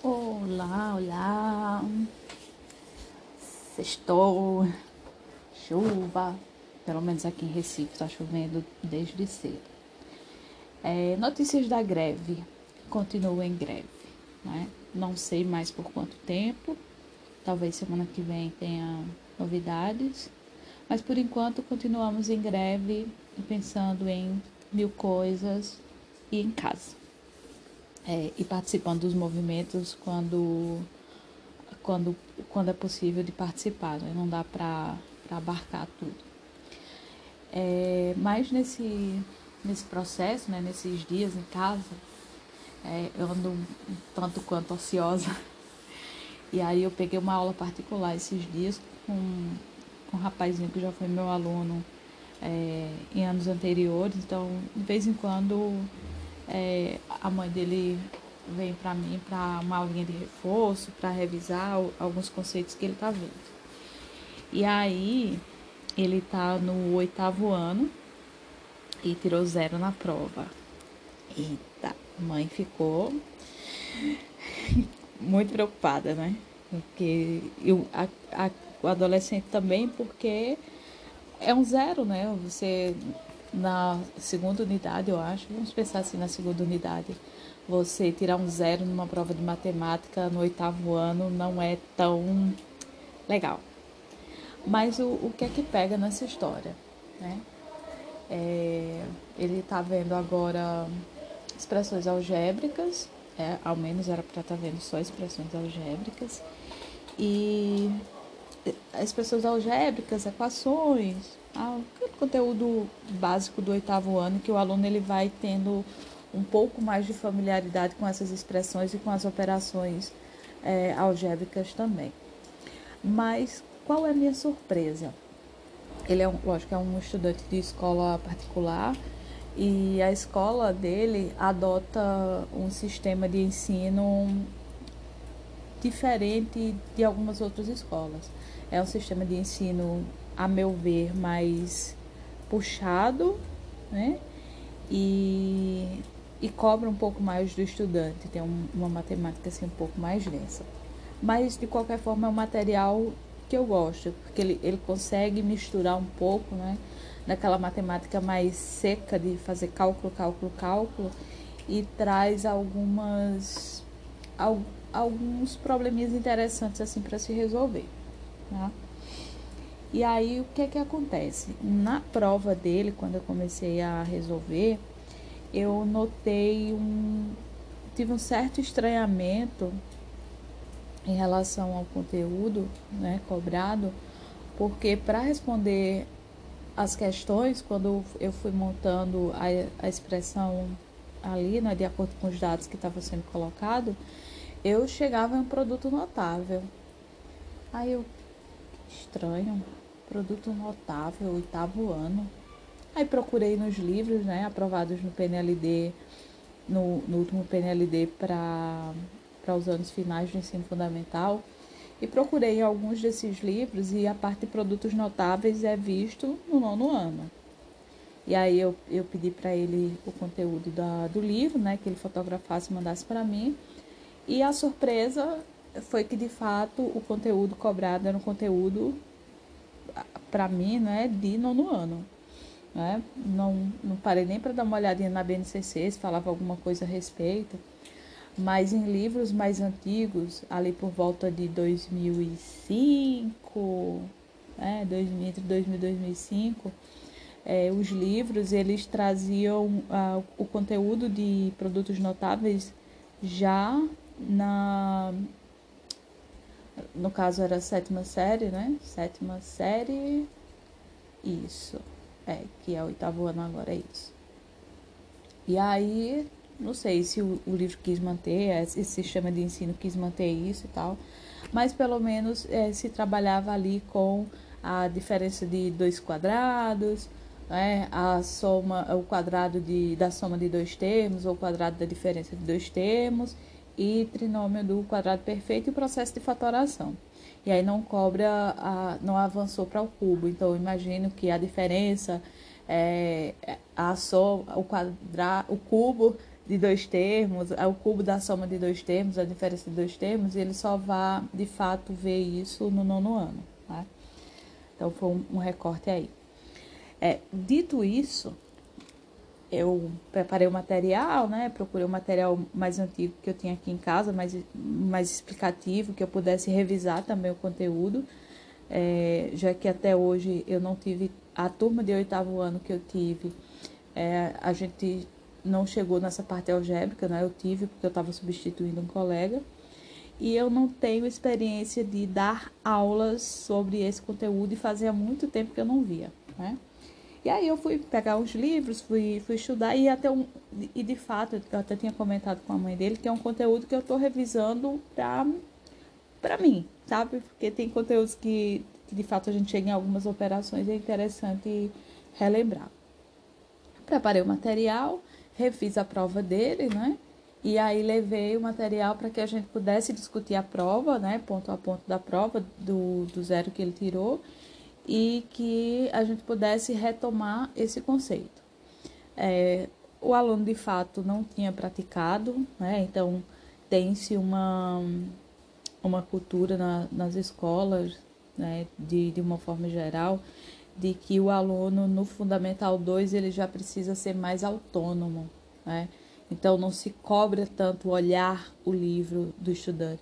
Olá, olá. Sextou, chuva. Pelo menos aqui em Recife está chovendo desde cedo. Notícias da greve. Continuo em greve, né? Não sei mais por quanto tempo. Talvez semana que vem tenha novidades. Mas por enquanto continuamos em greve, pensando em mil coisas e em casa. E participando dos movimentos quando, quando é possível de participar, né? Não dá para abarcar tudo. Mas nesse processo, né, nesses dias em casa, eu ando um tanto quanto ociosa. E aí eu peguei uma aula particular esses dias com um rapazinho que já foi meu aluno em anos anteriores. Então, de vez em quando, a mãe dele vem para mim para uma aulinha de reforço, para revisar alguns conceitos que ele está vendo. E aí, ele está no 8º ano e tirou 0 na prova. Eita, a mãe ficou muito preocupada, né? Porque o adolescente também, porque é um 0, né? Você, na segunda unidade, eu acho, vamos pensar assim, na segunda unidade, você tirar um 0 numa prova de matemática no 8º ano não é tão legal. Mas o que é que pega nessa história, né? Ele está vendo agora expressões algébricas, ao menos era para estar vendo só expressões algébricas, e expressões algébricas, equações, aquele conteúdo básico do 8º ano que o aluno ele vai tendo um pouco mais de familiaridade com essas expressões e com as operações algébricas também. Mas qual é a minha surpresa? Ele lógico, é um estudante de escola particular e a escola dele adota um sistema de ensino diferente de algumas outras escolas. É um sistema de ensino, a meu ver, mais puxado, né? E cobra um pouco mais do estudante, tem uma matemática assim um pouco mais densa. Mas, de qualquer forma, é um material que eu gosto, porque ele consegue misturar um pouco, né, daquela matemática mais seca de fazer cálculo, e traz alguns probleminhas interessantes assim para se resolver, tá? E aí, o que acontece? Na prova dele, quando eu comecei a resolver, eu tive um certo estranhamento em relação ao conteúdo, né, cobrado, porque para responder as questões, quando eu fui montando a expressão ali, né, de acordo com os dados que estavam sendo colocados, eu chegava em um produto notável. Aí eu, estranho, produto notável, 8º ano. Aí procurei nos livros, né, aprovados no PNLD, no último PNLD para os anos finais do ensino fundamental, e procurei alguns desses livros e a parte de produtos notáveis é visto no 9º ano. E aí eu pedi para ele o conteúdo do livro, né, que ele fotografasse e mandasse para mim, e a surpresa foi que, de fato, o conteúdo cobrado era um conteúdo, para mim, né, de 9º ano. Né? Não parei nem para dar uma olhadinha na BNCC, se falava alguma coisa a respeito, mas em livros mais antigos, ali por volta de 2005, entre 2000 e 2005, os livros eles traziam o conteúdo de produtos notáveis já no caso era a 7ª série, né? 7ª série, isso, que é o 8º ano agora, é isso. E aí, não sei se o livro quis manter, esse sistema de ensino quis manter isso e tal, mas pelo menos se trabalhava ali com a diferença de 2 quadrados, né, a soma, o quadrado da soma de 2 termos, ou o quadrado da diferença de 2 termos, e trinômio do quadrado perfeito e o processo de fatoração. E aí não não avançou para o cubo. Então eu imagino que a diferença, o cubo de dois termos, o cubo da soma de dois termos, a diferença de dois termos, ele só vai, de fato, ver isso no nono ano. Tá? Então, foi um recorte aí. Dito isso, eu preparei o material, né? Procurei o material mais antigo que eu tinha aqui em casa, mais explicativo, que eu pudesse revisar também o conteúdo, já que até hoje eu não tive, a turma de oitavo ano que eu tive, a gente não chegou nessa parte algébrica, né? Eu tive porque eu estava substituindo um colega, e eu não tenho experiência de dar aulas sobre esse conteúdo e fazia muito tempo que eu não via, né? E aí eu fui pegar os livros, fui estudar e de fato eu até tinha comentado com a mãe dele que é um conteúdo que eu estou revisando para mim, sabe? Porque tem conteúdos que de fato a gente chega em algumas operações e é interessante relembrar. Preparei o material, refiz a prova dele, né? E aí levei o material para que a gente pudesse discutir a prova, né? Ponto a ponto da prova, do zero que ele tirou, e que a gente pudesse retomar esse conceito. O aluno, de fato, não tinha praticado, né? Então, tem-se uma cultura nas escolas, né? De uma forma geral, de que o aluno, no Fundamental 2, ele já precisa ser mais autônomo, né? Então, não se cobra tanto olhar o livro do estudante.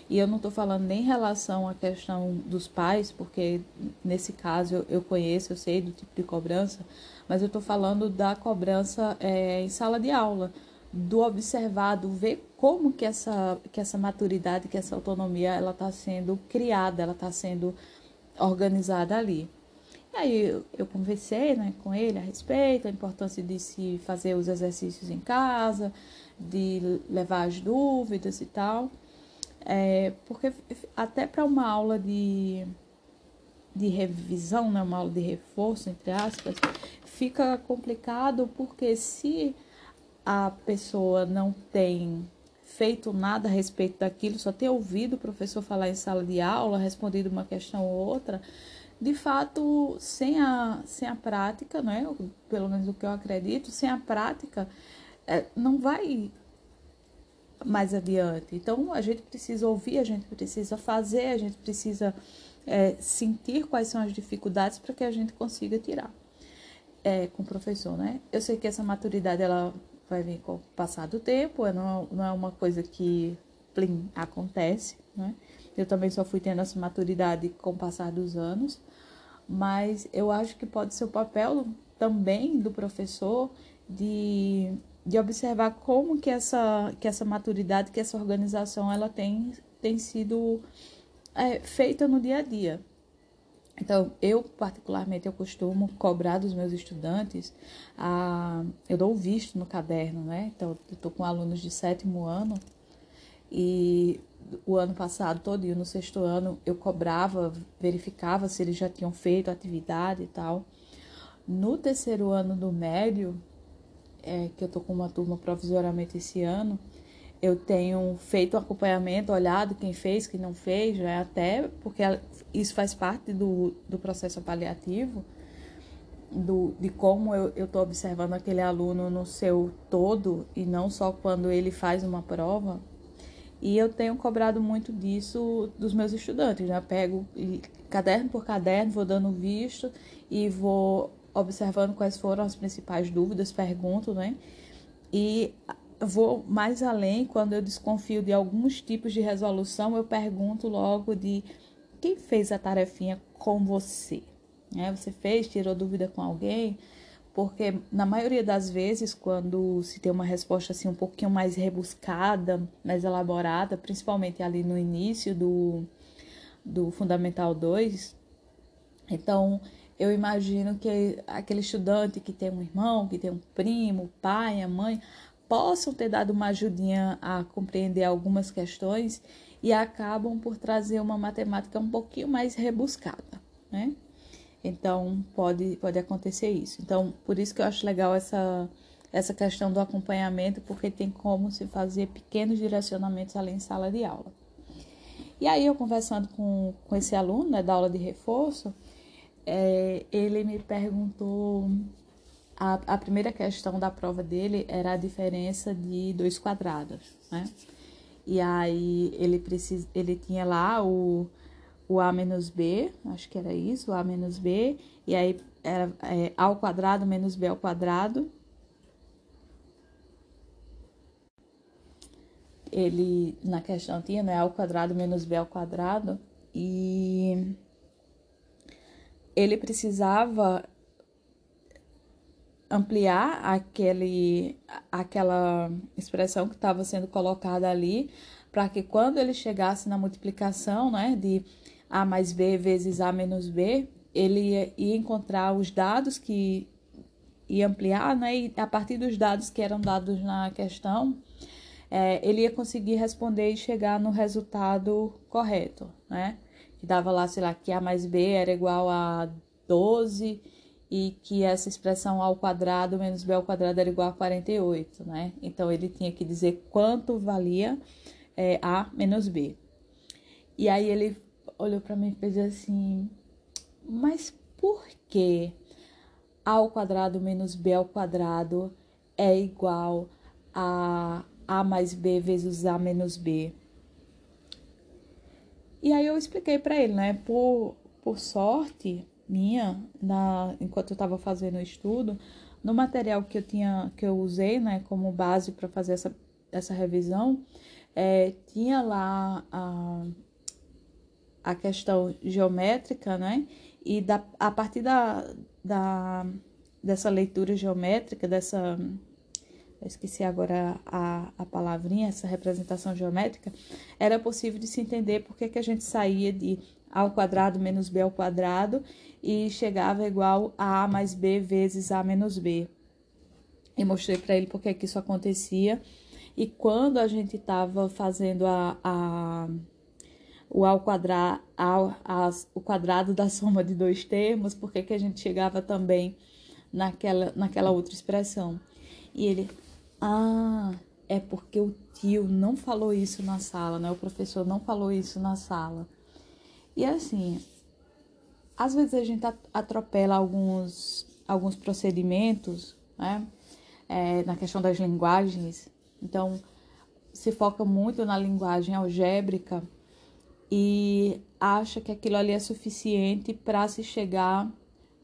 E eu não estou falando nem em relação à questão dos pais, porque nesse caso eu conheço, eu sei do tipo de cobrança, mas eu estou falando da cobrança em sala de aula, do observado, ver como que essa maturidade, que essa autonomia, ela está sendo criada, ela está sendo organizada ali. E aí eu conversei, né, com ele a respeito, a importância de se fazer os exercícios em casa, de levar as dúvidas e tal. Porque até para uma aula de revisão, né, uma aula de reforço, entre aspas, fica complicado porque se a pessoa não tem feito nada a respeito daquilo, só tem ouvido o professor falar em sala de aula, respondido uma questão ou outra, de fato, sem a prática, né, pelo menos o que eu acredito, sem a prática, não vai mais adiante. Então, a gente precisa ouvir, a gente precisa fazer, a gente precisa sentir quais são as dificuldades para que a gente consiga tirar com o professor, né? Eu sei que essa maturidade ela vai vir com o passar do tempo, não é uma coisa que plim, acontece, né? Eu também só fui tendo essa maturidade com o passar dos anos, mas eu acho que pode ser o papel também do professor de observar como que essa maturidade, que essa organização ela tem sido feita no dia a dia. Então, eu particularmente, eu costumo cobrar dos meus estudantes, eu dou o visto no caderno, né? Então, eu estou com alunos de 7º ano e o ano passado todo, no 6º ano, eu cobrava, verificava se eles já tinham feito a atividade e tal. No 3º ano do médio, que eu estou com uma turma provisoriamente esse ano, eu tenho feito um acompanhamento, olhado quem fez, quem não fez, né? Até porque isso faz parte do processo avaliativo, de como eu estou observando aquele aluno no seu todo e não só quando ele faz uma prova. E eu tenho cobrado muito disso dos meus estudantes, né? Pego caderno por caderno, vou dando visto e vou observando quais foram as principais dúvidas, pergunto, né? E vou mais além, quando eu desconfio de alguns tipos de resolução, eu pergunto logo de quem fez a tarefinha com você, né? Você fez, tirou dúvida com alguém? Porque na maioria das vezes, quando se tem uma resposta assim um pouquinho mais rebuscada, mais elaborada, principalmente ali no início do Fundamental 2, então eu imagino que aquele estudante que tem um irmão, que tem um primo, pai, a mãe, possam ter dado uma ajudinha a compreender algumas questões e acabam por trazer uma matemática um pouquinho mais rebuscada, né? Então, pode acontecer isso. Então, por isso que eu acho legal essa questão do acompanhamento, porque tem como se fazer pequenos direcionamentos ali em sala de aula. E aí, eu conversando com esse aluno, né, da aula de reforço, ele me perguntou a primeira questão da prova dele era a diferença de dois quadrados, né? E aí ele tinha lá o A menos B, acho que era isso, o A menos B, e aí era A ao quadrado menos B ao quadrado. Ele, na questão, tinha, né, A ao quadrado menos B ao quadrado, e ele precisava ampliar aquela expressão que estava sendo colocada ali, para que quando ele chegasse na multiplicação, né, de A mais B vezes A menos B, ele ia encontrar os dados que ia ampliar, né, e a partir dos dados que eram dados na questão, ele ia conseguir responder e chegar no resultado correto, né, que dava lá, sei lá, que A mais B era igual a 12 e que essa expressão A ao quadrado menos B ao quadrado era igual a 48, né? Então, ele tinha que dizer quanto valia A menos B. E aí, ele olhou para mim e fez assim, mas por que A ao quadrado menos B ao quadrado é igual a A mais B vezes A menos B? E aí, eu expliquei para ele, né? Por sorte minha, enquanto eu estava fazendo o estudo, no material que eu usei, né, como base para fazer essa revisão, tinha lá a questão geométrica, né, e a partir dessa leitura geométrica, eu esqueci agora a palavrinha, essa representação geométrica, era possível de se entender por que a gente saía de A ao quadrado menos B ao quadrado e chegava igual a A mais B vezes A menos B. E mostrei para ele por que isso acontecia. E quando a gente estava fazendo o A ao quadrado, o quadrado da soma de dois termos, por que a gente chegava também naquela outra expressão. E ele, é porque o tio não falou isso na sala, né? O professor não falou isso na sala. E assim, às vezes a gente atropela alguns procedimentos, né? Na questão das linguagens. Então, se foca muito na linguagem algébrica e acha que aquilo ali é suficiente para se chegar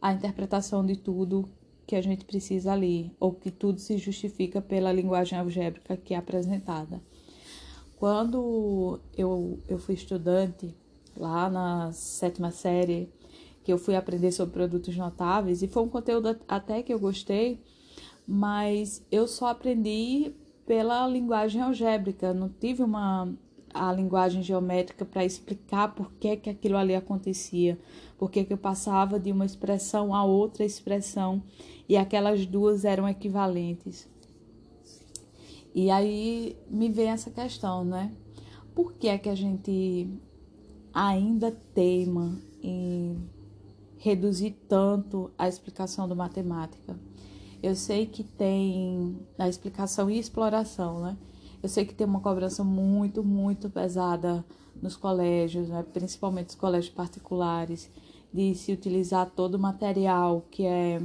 à interpretação de tudo que a gente precisa ali, ou que tudo se justifica pela linguagem algébrica que é apresentada. Quando eu fui estudante, lá na 7ª série, que eu fui aprender sobre produtos notáveis, e foi um conteúdo até que eu gostei, mas eu só aprendi pela linguagem algébrica, não tive a linguagem geométrica para explicar por que aquilo ali acontecia, por que eu passava de uma expressão a outra expressão e aquelas duas eram equivalentes. E aí me vem essa questão, né? Por que é que a gente ainda teima em reduzir tanto a explicação do matemática? Eu sei que tem a explicação e exploração, né? Eu sei que tem uma cobrança muito, muito pesada nos colégios, né? Principalmente os colégios particulares, de se utilizar todo o material que é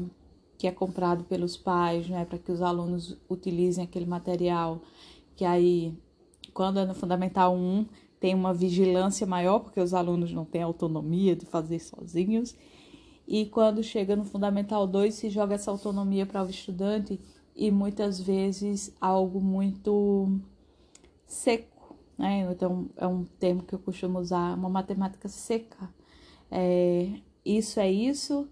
comprado pelos pais, né? Para que os alunos utilizem aquele material, que aí, quando é no Fundamental 1, tem uma vigilância maior, porque os alunos não têm autonomia de fazer sozinhos, e quando chega no Fundamental 2, se joga essa autonomia para o estudante e muitas vezes algo muito seco, né? Então, é um termo que eu costumo usar, uma matemática seca. Isso é isso,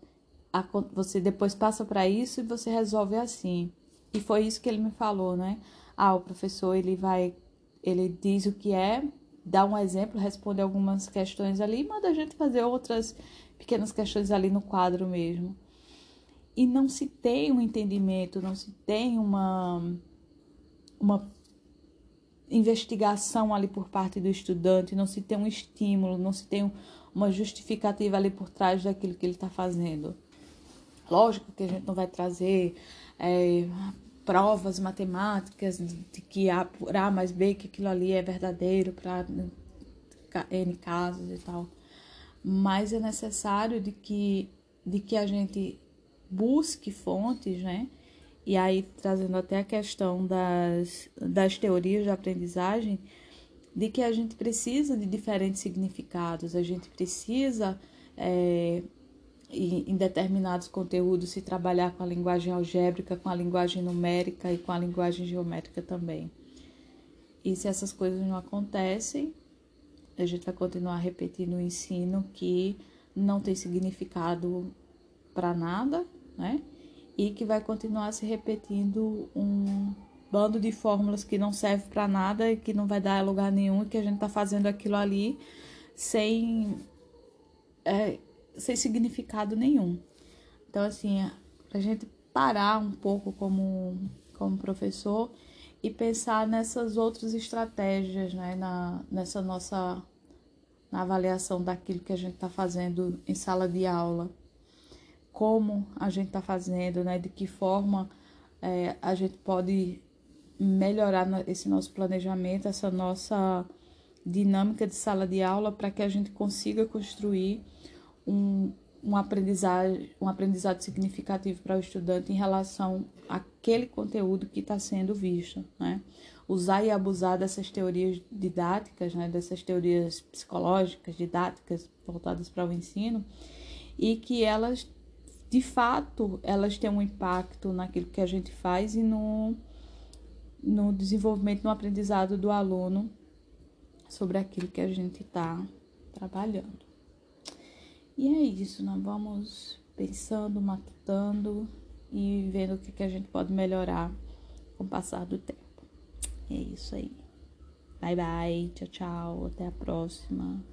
você depois passa para isso e você resolve assim. E foi isso que ele me falou, né? O professor, ele diz o que é, dá um exemplo, responde algumas questões ali e manda a gente fazer outras pequenas questões ali no quadro mesmo. E não se tem um entendimento, não se tem uma investigação ali por parte do estudante, não se tem um estímulo, não se tem uma justificativa ali por trás daquilo que ele está fazendo. Lógico que a gente não vai trazer provas matemáticas de que A por A mais B, que aquilo ali é verdadeiro para N casos e tal. Mas é necessário de que a gente busque fontes, né? E aí, trazendo até a questão das teorias de aprendizagem, de que a gente precisa de diferentes significados, a gente precisa, em determinados conteúdos, se trabalhar com a linguagem algébrica, com a linguagem numérica e com a linguagem geométrica também. E se essas coisas não acontecem, a gente vai continuar repetindo o ensino que não tem significado para nada, né? E que vai continuar se repetindo um bando de fórmulas que não serve para nada e que não vai dar a lugar nenhum, e que a gente está fazendo aquilo ali sem significado nenhum. Então, assim, a gente parar um pouco como professor e pensar nessas outras estratégias, né, na avaliação daquilo que a gente está fazendo em sala de aula, como a gente está fazendo, né, de que forma a gente pode melhorar esse nosso planejamento, essa nossa dinâmica de sala de aula, para que a gente consiga construir um aprendizado significativo para o estudante em relação àquele conteúdo que está sendo visto, né? Usar e abusar dessas teorias didáticas, né? Dessas teorias psicológicas, didáticas, voltadas para o ensino, e que elas, de fato, elas têm um impacto naquilo que a gente faz e no desenvolvimento, no aprendizado do aluno sobre aquilo que a gente está trabalhando. E é isso, nós vamos pensando, matutando e vendo o que a gente pode melhorar com o passar do tempo. É isso aí. Bye, bye. Tchau, tchau. Até a próxima.